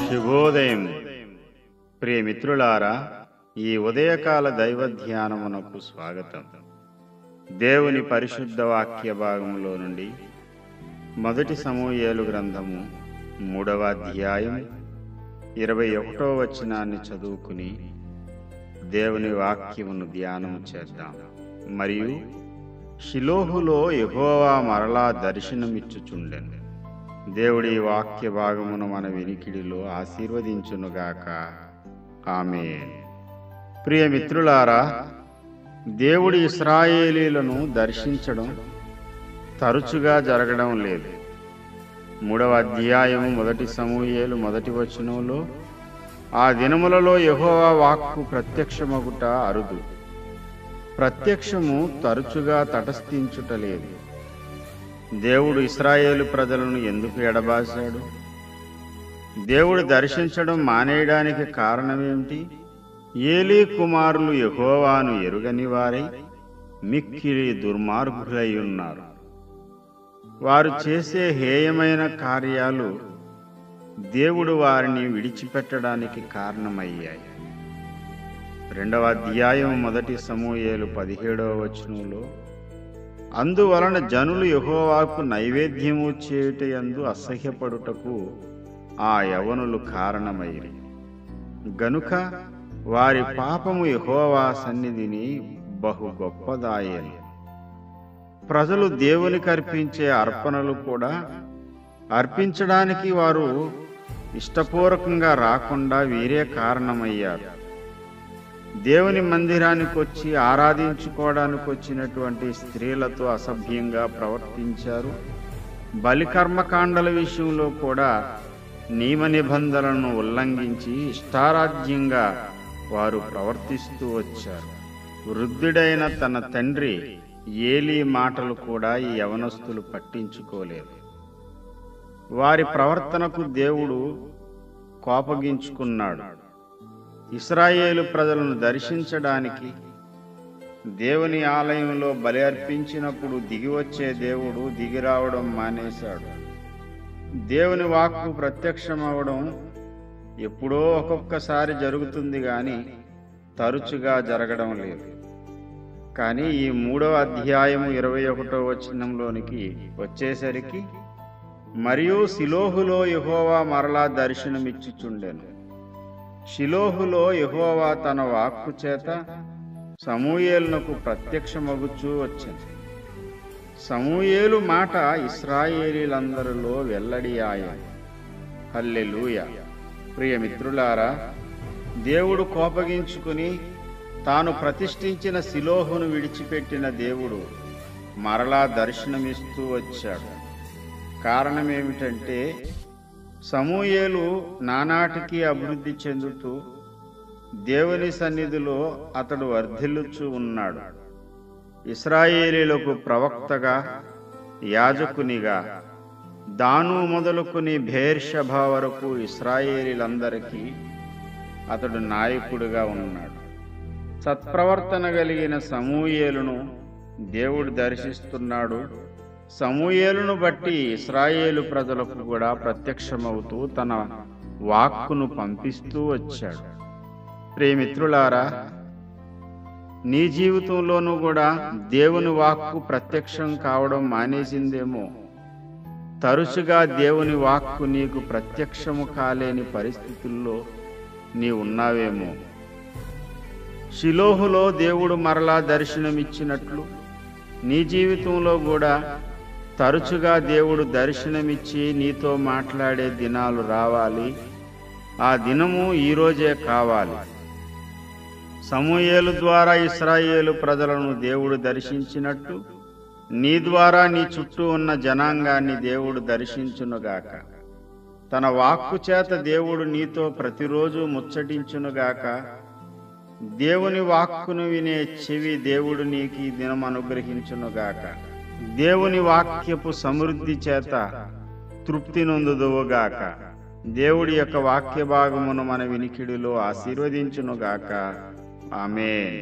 శుభోదయం. ప్రియమిత్రులారా, ఈ ఉదయకాల దైవ ధ్యానమునకు స్వాగతం. దేవుని పరిశుద్ధ వాక్య భాగంలో నుండి మొదటి సమూయేలు గ్రంథము 3వ అధ్యాయం 21వ వచనాన్ని చదువుకుని దేవుని వాక్యమును ధ్యానము చేద్దాం. మరియు షిలోహులో యెహోవా మరలా దర్శనమిచ్చుచుండెను. దేవుడి వాక్య భాగమును మన వినికిడిలో ఆశీర్వదించునుగాక. ఆమేన్. ప్రియమిత్రులారా, దేవుడి ఇశ్రాయేలీలను దర్శించడం తరచుగా జరగడం లేదు. 3వ అధ్యాయము మొదటి సమూయేలు 1వ వచనంలో ఆ దినములలో యెహోవా వాక్కు ప్రత్యక్షమగుట అరుదు. ప్రత్యక్షము తరచుగా తటస్థించుటలేదు. దేవుడు ఇశ్రాయేలు ప్రజలను ఎందుకు ఎడబాశాడు? దేవుడు దర్శించడం మానేయడానికి కారణమేమిటి? ఏలీ కుమారులు యెహోవాను ఎరుగని వారై మిక్కిలి దుర్మార్గులై ఉన్నారు. వారు చేసే హేయమైన కార్యాలు దేవుడు వారిని విడిచిపెట్టడానికి కారణమయ్యాయి. 2వ అధ్యాయం మొదటి సమూయేలు 17వ వచనంలో అందువలన జనులు యెహోవాకు నైవేద్యము చేయుటయందు అసహ్యపడుటకు ఆ యవనులు కారణమైరి. గనుక వారి పాపము యెహోవా సన్నిధిని బహు గొప్పదాయెను. ప్రజలు దేవునికి అర్పించే అర్పణలు కూడా అర్పించడానికి వారు ఇష్టపూర్వకంగా రాకుండా వీరే కారణమయ్యారు. దేవుని మందిరానికి వచ్చి ఆరాధించుకోవడానికి వచ్చినటువంటి స్త్రీలతో అసభ్యంగా ప్రవర్తించారు. బలికర్మకాండల విషయంలో కూడా నియమ నిబంధనలను ఉల్లంఘించి ఇష్టారాజ్యంగా వారు ప్రవర్తిస్తూ వచ్చారు. వృద్ధుడైన తన తండ్రి ఏలీ మాటలు కూడా ఈ యవనస్తులు పట్టించుకోలేదు. వారి ప్రవర్తనకు దేవుడు కోపగించుకున్నాడు. ఇశ్రాయేలు ప్రజలను దర్శించడానికి దేవుని ఆలయంలో బలి అర్పించినప్పుడు దిగివచ్చే దేవుడు దిగిరావడం మానేశాడు. దేవుని వాక్కు ప్రత్యక్షమవడం ఎప్పుడో ఒక్కొక్కసారి జరుగుతుంది గాని తరచుగా జరగడం లేదు. కానీ ఈ 3వ అధ్యాయము 21వ వచనంలోనికి వచ్చేసరికి మరియు షిలోహులో యెహోవా మరలా దర్శనమిచ్చుచుండెను. షిలోహులో యెహోవా తన వాక్కు చేత సమూయేలునకు ప్రత్యక్షమగుచూ వచ్చింది. సమూయేలు మాట ఇశ్రాయేలీలందరిలో వెల్లడి ఆయెను. హల్లెలూయా. ప్రియమిత్రులారా, దేవుడు కోపగించుకుని తాను ప్రతిష్ఠించిన షిలోహును విడిచిపెట్టిన దేవుడు మరలా దర్శనమిస్తూ వచ్చాడు. కారణమేమిటంటే సమూయేలు నానాటికి అభివృద్ధి చెందుతూ దేవుని సన్నిధిలో అతడు వర్ధిల్లుచూ ఉన్నాడు. ఇశ్రాయేలీలకు ప్రవక్తగా, యాజకునిగా, దాను మొదలుకొని బెయేర్షెబా వరకు ఇశ్రాయేలీలందరికీ అతడు నాయకుడిగా ఉన్నాడు. సత్ప్రవర్తన కలిగిన సమూయేలును దేవుడు దర్శిస్తున్నాడు. సమూయేలును బట్టి ఇశ్రాయేలు ప్రజలకు కూడా ప్రత్యక్షమవుతూ తన వాక్కును పంపిస్తూ వచ్చాడు. ప్రియమిత్రులారా, నీ జీవితంలోనూ కూడా దేవుని వాక్కు ప్రత్యక్షం కావడం మానేసిందేమో. తరచుగా దేవుని వాక్కు నీకు ప్రత్యక్షము కాలేని పరిస్థితుల్లో నీ ఉన్నావేమో. షిలోహులో దేవుడు మరలా దర్శనమిచ్చినట్లు నీ జీవితంలో కూడా తరచుగా దేవుడు దర్శనమిచ్చి నీతో మాట్లాడే దినాలు రావాలి. ఆ దినము ఈరోజే కావాలి. సమూయేలు ద్వారా ఇశ్రాయేలు ప్రజలను దేవుడు దర్శించినట్టు నీ ద్వారా నీ చుట్టూ ఉన్న జనాంగాన్ని దేవుడు దర్శించునుగాక. తన వాక్కు చేత దేవుడు నీతో ప్రతిరోజు ముచ్చటించునుగాక. దేవుని వాక్కును వినే చెవి దేవుడు నీకు ఈ దినం అనుగ్రహించునుగాక. దేవుని వాక్యపు సమృద్ధి చేత తృప్తి నొందుదువుగాక. దేవుడి యొక్క వాక్య భాగమును మన వినికిడిలో ఆశీర్వదించునుగాక. ఆమేన్.